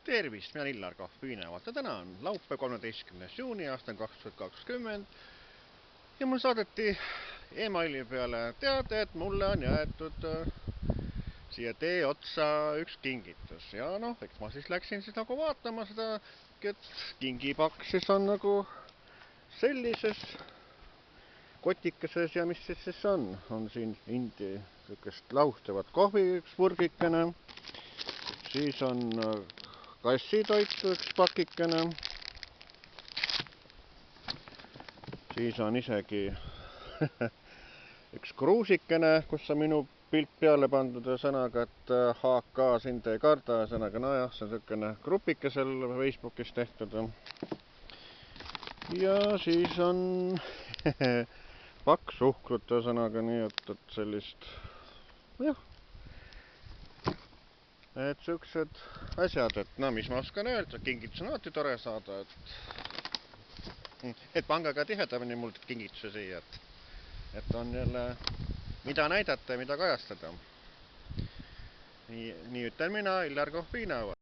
Tervist, mina olen Illar Kahvinevat ja täna on laupäev 13. juuni aastal 2020 ja mul saadeti emaili peale teade, et mulle on jäetud siia tee otsa üks kingitus ja noh, eks ma siis läksin siis nagu vaatama seda, et kingipakk siis on nagu sellises kotikeses ja mis siis on siin Indi sükest lauhtavat kohvi üks purgikene, siis on kassitoitu üks pakikene, siis on isegi üks kruusikene, kus on minu pilt peale pandud ja sõnaga, et HK sind ei karda, ja sõnaga nojah, see on niisugune grupikesel Facebookis tehtud. Ja siis on pakk suhkrut ja sõnaga nii, et sellist, jah, et siuksed asjad, et no mis ma oskan öelda, kingitus on alati tore saada, et pange ka tihedamini mul kingituse siia, et on jälle mida näidata ja mida kajastada. Nii ütlen mina, Illar Kahvinevat.